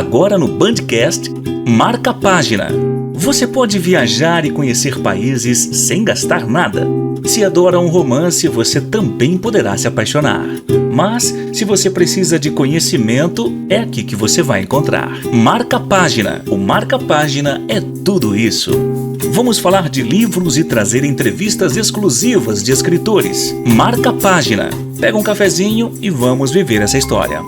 Agora no Bandcast, Marca a Página. Você pode viajar e conhecer países sem gastar nada. Se adora um romance, você também poderá se apaixonar. Mas, se você precisa de conhecimento, é aqui que você vai encontrar. Marca a Página. O Marca a Página é tudo isso. Vamos falar de livros e trazer entrevistas exclusivas de escritores. Marca a Página. Pega um cafezinho e vamos viver essa história.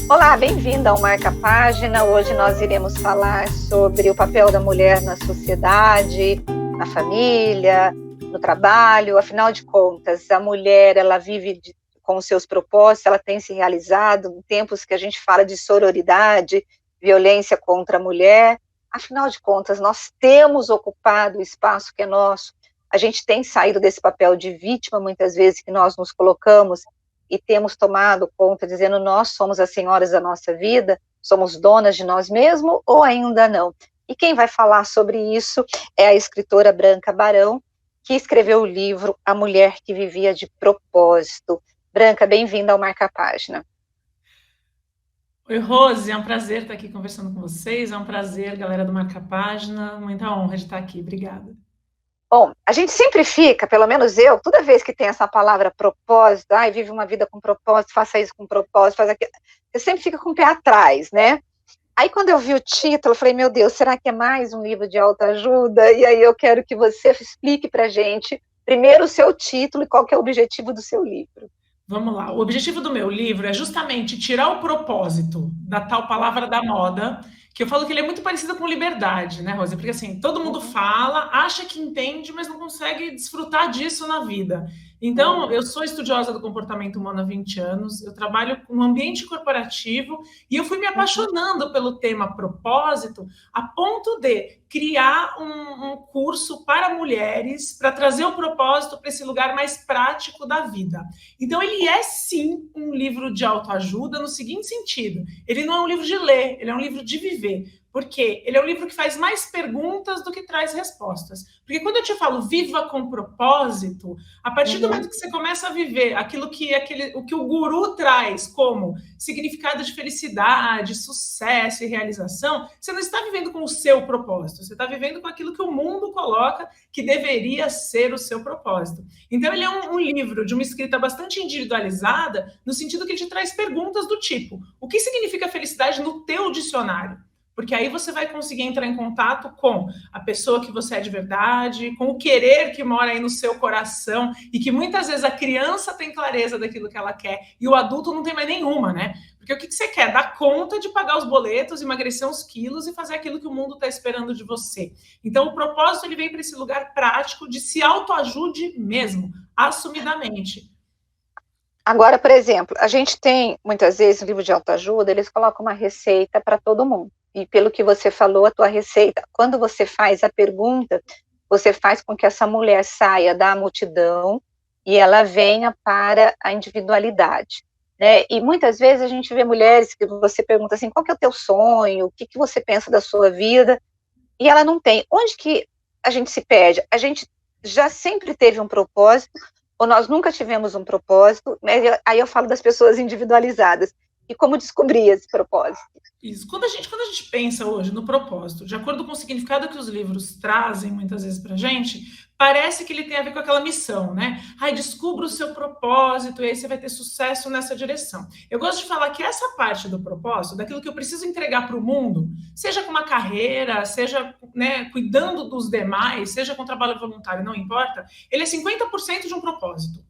Olá, bem-vindo ao Marca a Página. Hoje nós iremos falar sobre o papel da mulher na sociedade, na família, no trabalho. Afinal de contas, a mulher, ela vive com os seus propósitos, ela tem se realizado em tempos que a gente fala de sororidade, violência contra a mulher. Afinal de contas, nós temos ocupado o espaço que é nosso. A gente tem saído desse papel de vítima, muitas vezes, que nós nos colocamos e temos tomado conta, dizendo nós somos as senhoras da nossa vida, somos donas de nós mesmos ou ainda não. E quem vai falar sobre isso é a escritora Branca Barão, que escreveu o livro A Mulher que Vivia de Propósito. Branca, bem-vinda ao Marca a Página. Oi, Rose, é um prazer estar aqui conversando com vocês, é um prazer, galera do Marca a Página, muita honra de estar aqui, obrigada. Bom, a gente sempre fica, pelo menos eu, toda vez que tem essa palavra propósito, vive uma vida com propósito, faça isso com propósito, faz aquilo, eu sempre fico com o pé atrás, né? Aí quando eu vi o título, eu falei, meu Deus, será que é mais um livro de autoajuda? E aí eu quero que você explique pra gente, primeiro o seu título e qual que é o objetivo do seu livro. Vamos lá, o objetivo do meu livro é justamente tirar o propósito da tal palavra da moda, que eu falo que ele é muito parecido com liberdade, né, Rosa? Porque assim, todo mundo fala, acha que entende, mas não consegue desfrutar disso na vida. Então, eu sou estudiosa do comportamento humano há 20 anos, eu trabalho no ambiente corporativo e eu fui me apaixonando pelo tema propósito a ponto de criar um curso para mulheres para trazer o propósito para esse lugar mais prático da vida. Então, ele é sim um livro de autoajuda no seguinte sentido, ele não é um livro de ler, ele é um livro de viver. Porque ele é um livro que faz mais perguntas do que traz respostas. Porque quando eu te falo viva com propósito, a partir do momento que você começa a viver aquilo que o que o guru traz como significado de felicidade, sucesso e realização, você não está vivendo com o seu propósito, você está vivendo com aquilo que o mundo coloca que deveria ser o seu propósito. Então ele é um livro de uma escrita bastante individualizada, no sentido que ele te traz perguntas do tipo, o que significa felicidade no teu dicionário? Porque aí você vai conseguir entrar em contato com a pessoa que você é de verdade, com o querer que mora aí no seu coração, e que muitas vezes a criança tem clareza daquilo que ela quer, e o adulto não tem mais nenhuma, né? Porque o que você quer? Dar conta de pagar os boletos, emagrecer uns quilos e fazer aquilo que o mundo está esperando de você. Então, o propósito ele vem para esse lugar prático de se autoajude mesmo, assumidamente. Agora, por exemplo, a gente tem, muitas vezes, no livro de autoajuda, eles colocam uma receita para todo mundo. E pelo que você falou, a tua receita, quando você faz a pergunta, você faz com que essa mulher saia da multidão e ela venha para a individualidade, né? E muitas vezes a gente vê mulheres que você pergunta assim, qual que é o teu sonho? O que você pensa da sua vida? E ela não tem. Onde que a gente se perde? A gente já sempre teve um propósito, ou nós nunca tivemos um propósito, né? Aí eu falo das pessoas individualizadas. E como descobrir esse propósito? Isso. Quando a gente pensa hoje no propósito, de acordo com o significado que os livros trazem muitas vezes para a gente, parece que ele tem a ver com aquela missão, né? Descubra o seu propósito e aí você vai ter sucesso nessa direção. Eu gosto de falar que essa parte do propósito, daquilo que eu preciso entregar para o mundo, seja com uma carreira, seja, né, cuidando dos demais, seja com trabalho voluntário, não importa, ele é 50% de um propósito.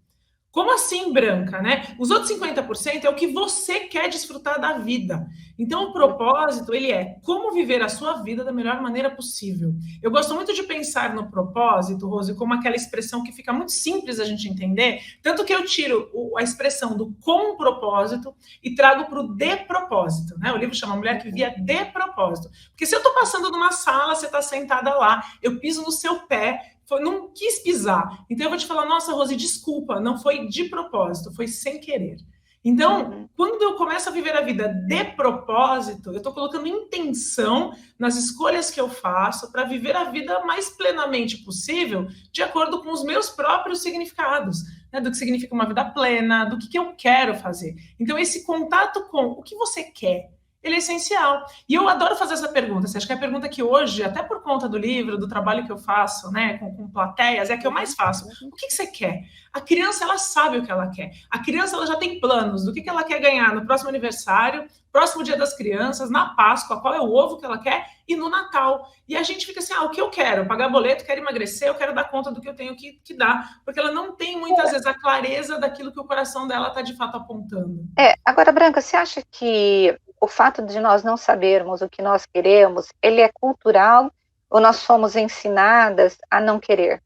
Como assim, Branca, né? Os outros 50% é o que você quer desfrutar da vida. Então, o propósito, ele é como viver a sua vida da melhor maneira possível. Eu gosto muito de pensar no propósito, Rose, como aquela expressão que fica muito simples a gente entender, tanto que eu tiro a expressão do com propósito e trago para o de propósito, né? O livro chama Mulher que Vivia de Propósito. Porque se eu estou passando numa sala, você está sentada lá, eu piso no seu pé, não quis pisar. Então eu vou te falar, nossa, Rose, desculpa, não foi de propósito, foi sem querer. Então, quando eu começo a viver a vida de propósito, eu estou colocando intenção nas escolhas que eu faço para viver a vida mais plenamente possível, de acordo com os meus próprios significados, né? Do que significa uma vida plena, do que eu quero fazer. Então, esse contato com o que você quer, ele é essencial. E eu adoro fazer essa pergunta. Você acha que é a pergunta que hoje, até por conta do livro, do trabalho que eu faço, né, com plateias, é a que eu mais faço. O que você quer? A criança, ela sabe o que ela quer. A criança, ela já tem planos do que ela quer ganhar no próximo aniversário, próximo Dia das Crianças, na Páscoa, qual é o ovo que ela quer, e no Natal. E a gente fica assim, o que eu quero? Pagar boleto, quero emagrecer, eu quero dar conta do que eu tenho que dar. Porque ela não tem, muitas vezes, a clareza daquilo que o coração dela está, de fato, apontando. Agora, Branca, você acha que o fato de nós não sabermos o que nós queremos, ele é cultural ou nós somos ensinadas a não querer?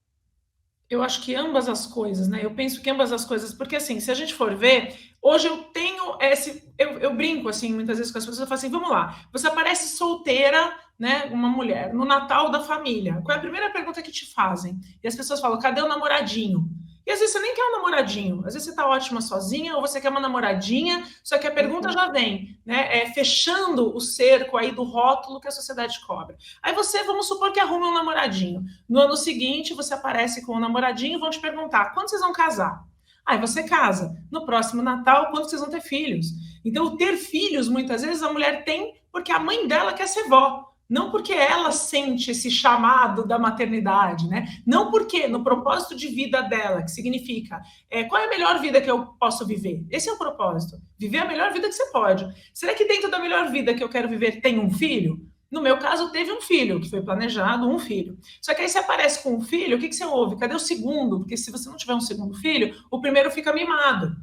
Eu acho que ambas as coisas, né? Eu penso que ambas as coisas, porque assim, se a gente for ver, hoje eu tenho eu brinco assim, muitas vezes com as pessoas, eu falo assim, vamos lá, você aparece solteira, né, uma mulher, no Natal da família, qual é a primeira pergunta que te fazem? E as pessoas falam, cadê o namoradinho? E às vezes você nem quer um namoradinho, às vezes você tá ótima sozinha, ou você quer uma namoradinha, só que a pergunta já vem, né, fechando o cerco aí do rótulo que a sociedade cobra. Aí você, vamos supor que arrume um namoradinho. No ano seguinte, você aparece com um namoradinho e vão te perguntar, quando vocês vão casar? Aí você casa. No próximo Natal, quando vocês vão ter filhos? Então, o ter filhos, muitas vezes, a mulher tem porque a mãe dela quer ser vó. Não porque ela sente esse chamado da maternidade, né? Não porque no propósito de vida dela, que significa qual é a melhor vida que eu posso viver? Esse é o propósito. Viver a melhor vida que você pode. Será que dentro da melhor vida que eu quero viver tem um filho? No meu caso, teve um filho, que foi planejado, um filho. Só que aí você aparece com um filho, o que você ouve? Cadê o segundo? Porque se você não tiver um segundo filho, o primeiro fica mimado.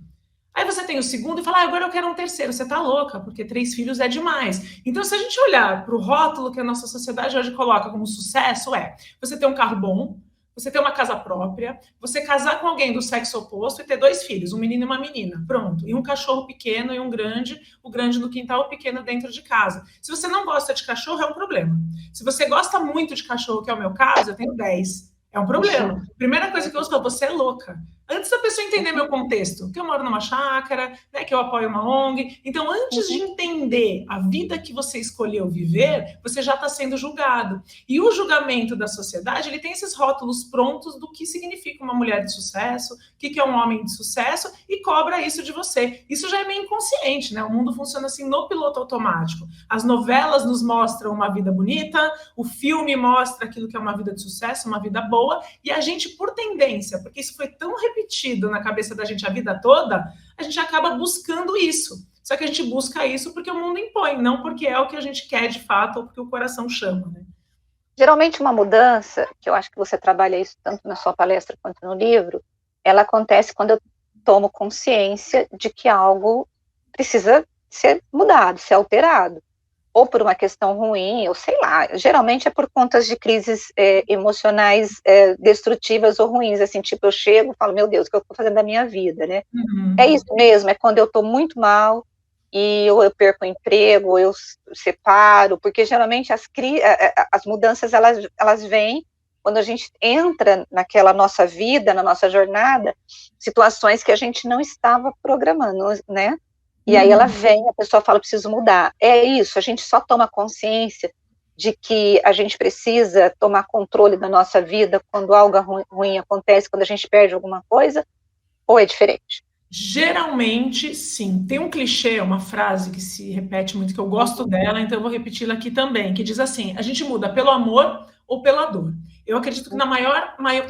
Aí você tem o segundo e fala, agora eu quero um terceiro. Você tá louca, porque 3 filhos é demais. Então, se a gente olhar para o rótulo que a nossa sociedade hoje coloca como sucesso, você ter um carro bom, você ter uma casa própria, você casar com alguém do sexo oposto e ter 2 filhos, um menino e uma menina, pronto. E um cachorro pequeno e um grande, o grande no quintal, o pequeno dentro de casa. Se você não gosta de cachorro, é um problema. Se você gosta muito de cachorro, que é o meu caso, eu tenho 10. É um problema. Primeira coisa que eu ouço é, você é louca. Antes da pessoa entender meu contexto, que eu moro numa chácara, né, que eu apoio uma ONG. Então, antes de entender a vida que você escolheu viver, você já está sendo julgado. E o julgamento da sociedade, ele tem esses rótulos prontos do que significa uma mulher de sucesso, o que é um homem de sucesso, e cobra isso de você. Isso já é meio inconsciente, né? O mundo funciona assim no piloto automático. As novelas nos mostram uma vida bonita, o filme mostra aquilo que é uma vida de sucesso, uma vida boa, e a gente, por tendência, porque isso foi tão repetido na cabeça da gente a vida toda, a gente acaba buscando isso. Só que a gente busca isso porque o mundo impõe, não porque é o que a gente quer de fato ou porque o coração chama, né? Geralmente uma mudança, que eu acho que você trabalha isso tanto na sua palestra quanto no livro, ela acontece quando eu tomo consciência de que algo precisa ser mudado, ser alterado. Ou por uma questão ruim, ou sei lá, geralmente é por conta de crises emocionais destrutivas ou ruins, assim, tipo, eu chego e falo, meu Deus, o que eu estou fazendo da minha vida, né? Uhum. É isso mesmo, é quando eu estou muito mal, e ou eu perco o emprego, ou eu separo, porque geralmente as mudanças, elas vêm quando a gente entra naquela nossa vida, na nossa jornada, situações que a gente não estava programando, né? E aí ela vem, a pessoa fala, preciso mudar. É isso, a gente só toma consciência de que a gente precisa tomar controle da nossa vida quando algo ruim acontece, quando a gente perde alguma coisa, ou é diferente? Geralmente, sim. Tem um clichê, uma frase que se repete muito, que eu gosto dela, então eu vou repeti-la aqui também, que diz assim, a gente muda pelo amor ou pela dor. Eu acredito que na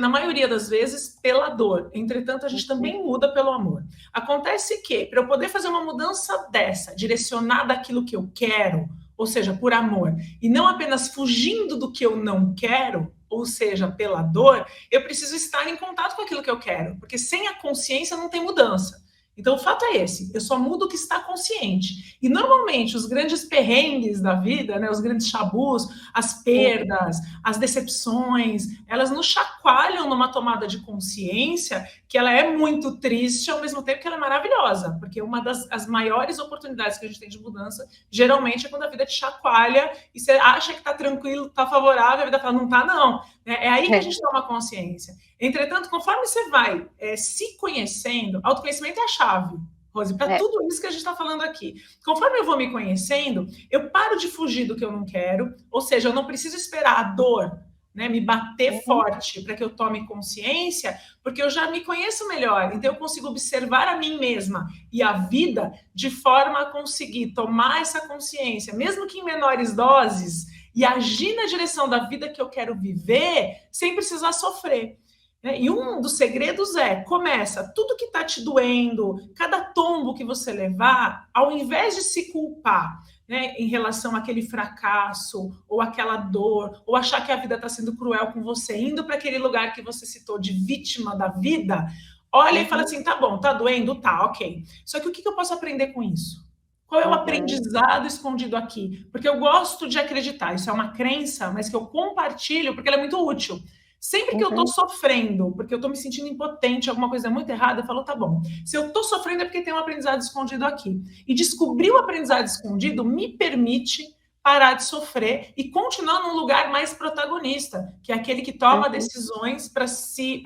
maioria das vezes, pela dor. Entretanto, a gente também muda pelo amor. Acontece que, para eu poder fazer uma mudança dessa, direcionada àquilo que eu quero, ou seja, por amor, e não apenas fugindo do que eu não quero, ou seja, pela dor, eu preciso estar em contato com aquilo que eu quero, porque sem a consciência não tem mudança. Então, o fato é esse, eu só mudo o que está consciente. E, normalmente, os grandes perrengues da vida, né, os grandes chabus, as perdas, as decepções, elas nos chacoalham numa tomada de consciência que ela é muito triste, ao mesmo tempo que ela é maravilhosa, porque uma das maiores oportunidades que a gente tem de mudança, geralmente, é quando a vida te chacoalha e você acha que está tranquilo, está favorável, a vida fala, não está, não. É aí que a gente toma consciência. Entretanto, conforme você vai se conhecendo, autoconhecimento é a chave, Rose, para tudo isso que a gente está falando aqui. Conforme eu vou me conhecendo, eu paro de fugir do que eu não quero, ou seja, eu não preciso esperar a dor né, me bater forte para que eu tome consciência, porque eu já me conheço melhor, então eu consigo observar a mim mesma e a vida de forma a conseguir tomar essa consciência, mesmo que em menores doses, e agir na direção da vida que eu quero viver sem precisar sofrer. E um dos segredos começa, tudo que está te doendo, cada tombo que você levar, ao invés de se culpar, né, em relação àquele fracasso, ou aquela dor, ou achar que a vida está sendo cruel com você, indo para aquele lugar que você citou de vítima da vida, olha e fala assim, tá bom, tá doendo? Tá, ok. Só que o que eu posso aprender com isso? Qual é o aprendizado escondido aqui? Porque eu gosto de acreditar, isso é uma crença, mas que eu compartilho porque ela é muito útil. Sempre que eu estou sofrendo, porque eu estou me sentindo impotente, alguma coisa muito errada, eu falo, tá bom, se eu estou sofrendo é porque tem um aprendizado escondido aqui. E descobrir o aprendizado escondido me permite parar de sofrer e continuar num lugar mais protagonista, que é aquele que toma decisões para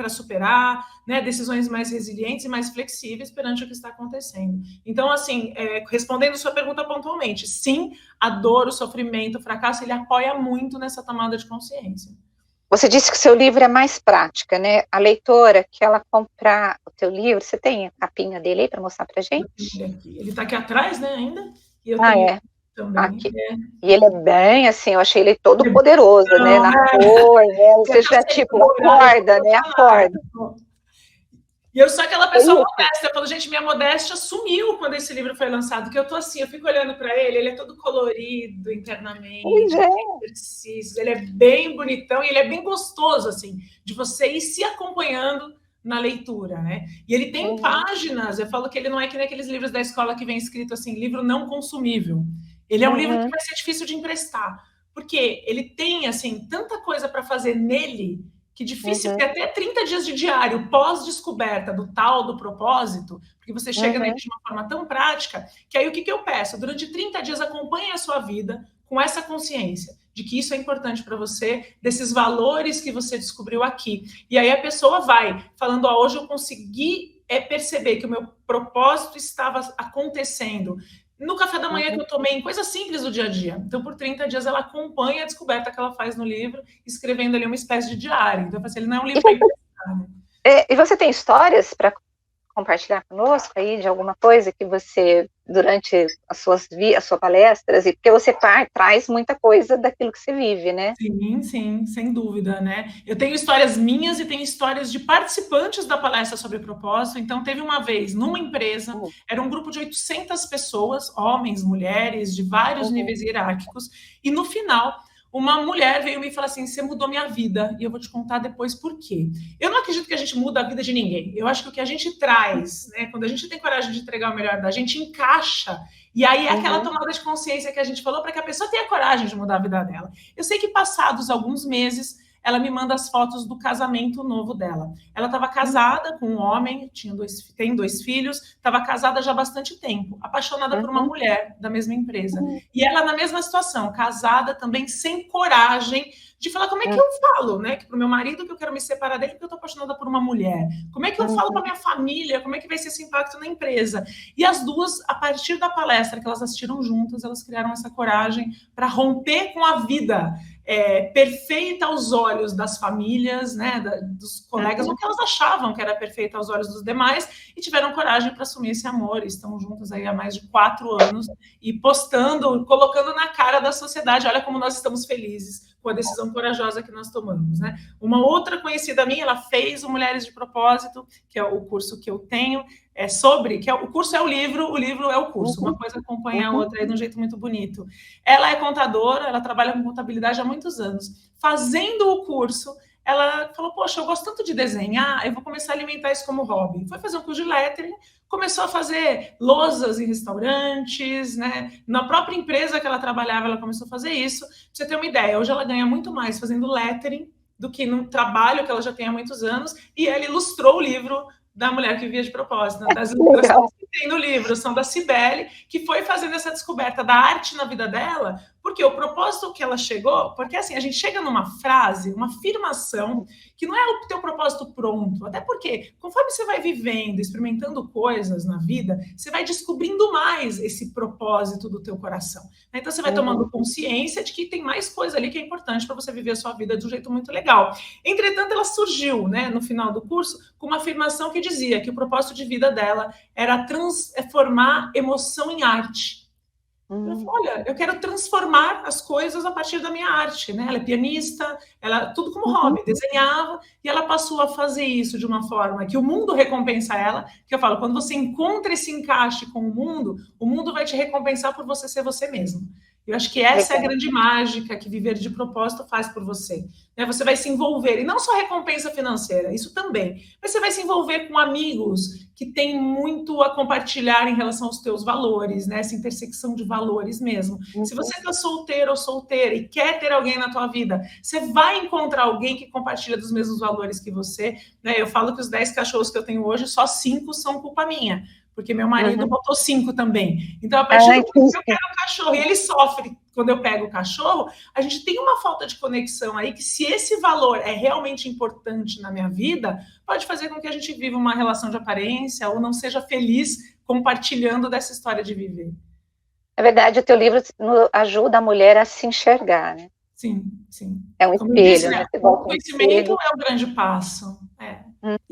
superar, né, decisões mais resilientes e mais flexíveis perante o que está acontecendo. Então, assim, respondendo sua pergunta pontualmente, sim, a dor, o sofrimento, o fracasso, ele apoia muito nessa tomada de consciência. Você disse que o seu livro é mais prática, né? A leitora que ela comprar o teu livro, você tem a capinha dele aí para mostrar para gente? Ele está aqui atrás, né, ainda? E eu tenho também. Aqui. E ele é bem assim, eu achei ele todo poderoso, né? Na cor, né? Você já tipo, acorda, né? Acorda. E eu sou aquela pessoa modesta, eu falo, gente, minha modéstia sumiu quando esse livro foi lançado, que eu tô assim, eu fico olhando para ele é todo colorido internamente, exercícios, ele é bem bonitão e ele é bem gostoso, assim, de você ir se acompanhando na leitura, né? E ele tem páginas, eu falo que ele não é que nem aqueles livros da escola que vem escrito assim, livro não consumível. Ele é um livro que vai ser difícil de emprestar, porque ele tem, assim, tanta coisa para fazer nele, que difícil, porque até 30 dias de diário pós-descoberta do tal do propósito, porque você chega nele de uma forma tão prática, que aí o que eu peço? Durante 30 dias acompanhe a sua vida com essa consciência de que isso é importante para você, desses valores que você descobriu aqui. E aí a pessoa vai falando, hoje eu consegui perceber que o meu propósito estava acontecendo no café da manhã que eu tomei, em coisas simples do dia a dia. Então, por 30 dias, ela acompanha a descoberta que ela faz no livro, escrevendo ali uma espécie de diário. Então, ele não é um livro para emprestar, né? E você tem histórias para compartilhar conosco aí de alguma coisa que você, durante as suas palestras, e porque você traz muita coisa daquilo que você vive, né? Sim, sim, sem dúvida, né? Eu tenho histórias minhas e tenho histórias de participantes da palestra sobre propósito. Então, teve uma vez, numa empresa, era um grupo de 800 pessoas, homens, mulheres, de vários níveis hierárquicos, e no final, uma mulher veio me falar assim, você mudou minha vida, e eu vou te contar depois por quê. Eu não acredito que a gente muda a vida de ninguém. Eu acho que o que a gente traz, né, quando a gente tem coragem de entregar o melhor da gente, encaixa. E aí é aquela tomada de consciência que a gente falou para que a pessoa tenha coragem de mudar a vida dela. Eu sei que passados alguns meses, ela me manda as fotos do casamento novo dela. Ela estava casada com um homem, tem 2 filhos, estava casada já há bastante tempo, apaixonada por uma mulher da mesma empresa. E ela na mesma situação, casada também, sem coragem de falar como é que eu falo, né? Que para o meu marido que eu quero me separar dele porque eu estou apaixonada por uma mulher. Como é que eu falo para minha família? Como é que vai ser esse impacto na empresa? E as duas, a partir da palestra que elas assistiram juntas, elas criaram essa coragem para romper com a vida perfeita aos olhos das famílias, né, dos colegas, o que elas achavam que era perfeita aos olhos dos demais, e tiveram coragem para assumir esse amor, e estão juntas aí há mais de 4 anos, e postando, colocando na cara da sociedade, olha como nós estamos felizes com a decisão corajosa que nós tomamos, né? Uma outra conhecida minha, ela fez o Mulheres de Propósito, que é o curso que eu tenho, o curso é o livro é o curso, uma coisa acompanha a outra aí de um jeito muito bonito. Ela é contadora, ela trabalha com contabilidade há muitos anos. Fazendo o curso, ela falou, poxa, eu gosto tanto de desenhar, eu vou começar a alimentar isso como hobby. Foi fazer um curso de lettering, começou a fazer lousas em restaurantes, né? Na própria empresa que ela trabalhava, ela começou a fazer isso. Pra você ter uma ideia, hoje ela ganha muito mais fazendo lettering do que no trabalho que ela já tem há muitos anos, e ela ilustrou o livro da Mulher que Vivia de Propósito, né? Das ilustrações que tem no livro são da Cibele, que foi fazendo essa descoberta da arte na vida dela, Porque o propósito que ela chegou, porque assim, a gente chega numa frase, uma afirmação, que não é o teu propósito pronto, até porque conforme você vai vivendo, experimentando coisas na vida, você vai descobrindo mais esse propósito do teu coração. Então você vai tomando consciência de que tem mais coisa ali que é importante para você viver a sua vida de um jeito muito legal. Entretanto, ela surgiu, né, no final do curso, com uma afirmação que dizia que o propósito de vida dela era transformar emoção em arte. Ela falou, olha, eu quero transformar as coisas a partir da minha arte, né? Ela é pianista, ela tudo como hobby, desenhava, e ela passou a fazer isso de uma forma que o mundo recompensa ela, que eu falo, quando você encontra esse encaixe com o mundo vai te recompensar por você ser você mesmo. Eu acho que essa é a grande mágica que viver de propósito faz por você. Né? Você vai se envolver, e não só recompensa financeira, isso também, mas você vai se envolver com amigos que têm muito a compartilhar em relação aos teus valores, né? Essa intersecção de valores mesmo. Se você está solteiro ou solteira e quer ter alguém na tua vida, você vai encontrar alguém que compartilha dos mesmos valores que você. Né? Eu falo que os 10 cachorros que eu tenho hoje, só 5 são culpa minha. Porque meu marido botou 5 também. Então, a partir do momento que eu quero o cachorro e ele sofre quando eu pego o cachorro, a gente tem uma falta de conexão aí que, se esse valor é realmente importante na minha vida, pode fazer com que a gente viva uma relação de aparência ou não seja feliz compartilhando dessa história de viver. É verdade, o teu livro ajuda a mulher a se enxergar, né? Sim, sim. É um espelho, disse, né? O conhecimento é o grande passo.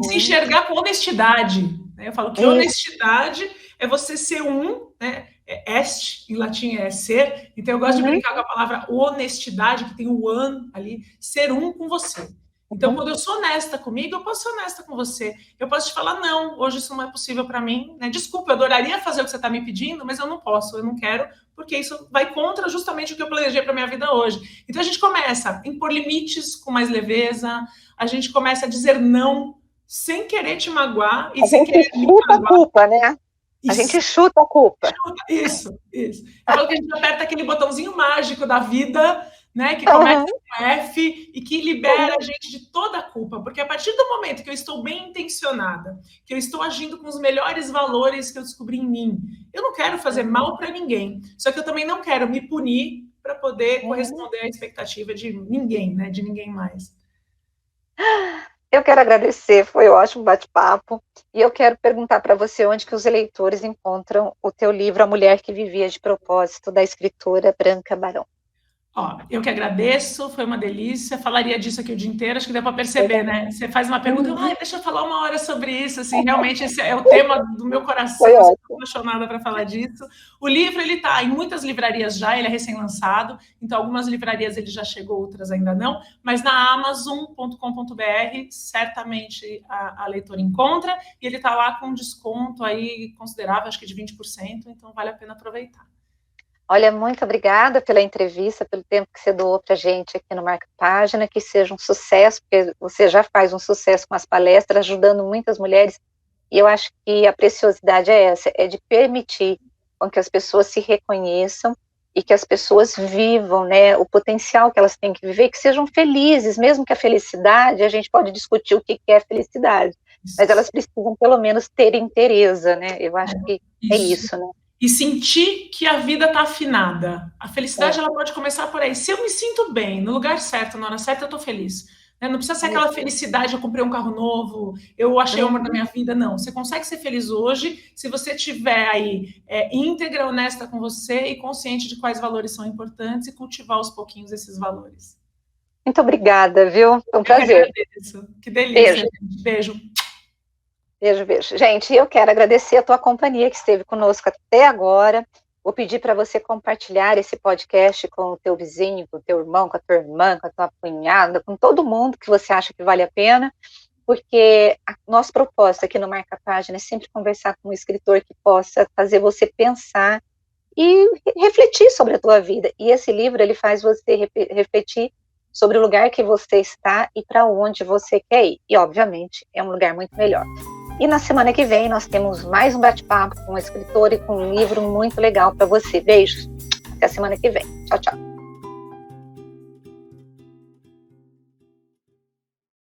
E se enxergar com honestidade. Eu falo que honestidade é você ser né? Est, em latim é ser. Então eu gosto de brincar com a palavra honestidade, que tem o an ali, ser com você. Então, quando eu sou honesta comigo, eu posso ser honesta com você. Eu posso te falar, não, hoje isso não é possível para mim. Né? Desculpa, eu adoraria fazer o que você está me pedindo, mas eu não posso, eu não quero, porque isso vai contra justamente o que eu planejei para minha vida hoje. Então, a gente começa a impor limites com mais leveza, a gente começa a dizer não, sem querer te magoar e sem querer me magoar. A culpa, né? Isso. A gente chuta a culpa. Isso. Eu falo que a gente aperta aquele botãozinho mágico da vida, né, que começa com F e que libera a gente de toda a culpa, porque a partir do momento que eu estou bem intencionada, que eu estou agindo com os melhores valores que eu descobri em mim, eu não quero fazer mal para ninguém, só que eu também não quero me punir para poder corresponder à expectativa de ninguém, né, de ninguém mais. Eu quero agradecer, foi um ótimo bate-papo, e eu quero perguntar para você onde que os leitores encontram o teu livro A Mulher que Vivia de Propósito, da escritora Branca Barão. Eu que agradeço, foi uma delícia, falaria disso aqui o dia inteiro, acho que deu para perceber, né? Você faz uma pergunta, deixa eu falar uma hora sobre isso, assim, realmente esse é o tema do meu coração, eu estou apaixonada para falar disso. O livro, ele está em muitas livrarias já, ele é recém-lançado, então algumas livrarias ele já chegou, outras ainda não, mas na amazon.com.br, certamente a leitora encontra, e ele está lá com um desconto aí considerável, acho que de 20%, então vale a pena aproveitar. Olha, muito obrigada pela entrevista, pelo tempo que você doou para a gente aqui no Marca Página, que seja um sucesso, porque você já faz um sucesso com as palestras, ajudando muitas mulheres, e eu acho que a preciosidade é essa, é de permitir com que as pessoas se reconheçam e que as pessoas vivam, né, o potencial que elas têm que viver, que sejam felizes, mesmo que a felicidade, a gente pode discutir o que é felicidade, mas elas precisam pelo menos ter interesse, né, eu acho que é isso, né. E sentir que a vida está afinada. A felicidade ela pode começar por aí. Se eu me sinto bem, no lugar certo, na hora certa, eu estou feliz. Né? Não precisa ser aquela felicidade, eu comprei um carro novo, eu achei o amor da minha vida, não. Você consegue ser feliz hoje se você estiver aí íntegra, honesta com você e consciente de quais valores são importantes e cultivar aos pouquinhos esses valores. Muito obrigada, viu? Foi um prazer. Que delícia. Beijo. Beijo. Gente, eu quero agradecer a tua companhia que esteve conosco até agora. Vou pedir para você compartilhar esse podcast com o teu vizinho, com o teu irmão, com a tua irmã, com a tua cunhada, com todo mundo que você acha que vale a pena, porque nosso propósito aqui no Marca Página é sempre conversar com um escritor que possa fazer você pensar e refletir sobre a tua vida. E esse livro, ele faz você refletir sobre o lugar que você está e para onde você quer ir. E, obviamente, é um lugar muito melhor. E na semana que vem nós temos mais um bate-papo com um escritor e com um livro muito legal para você. Beijos. Até a semana que vem. Tchau, tchau.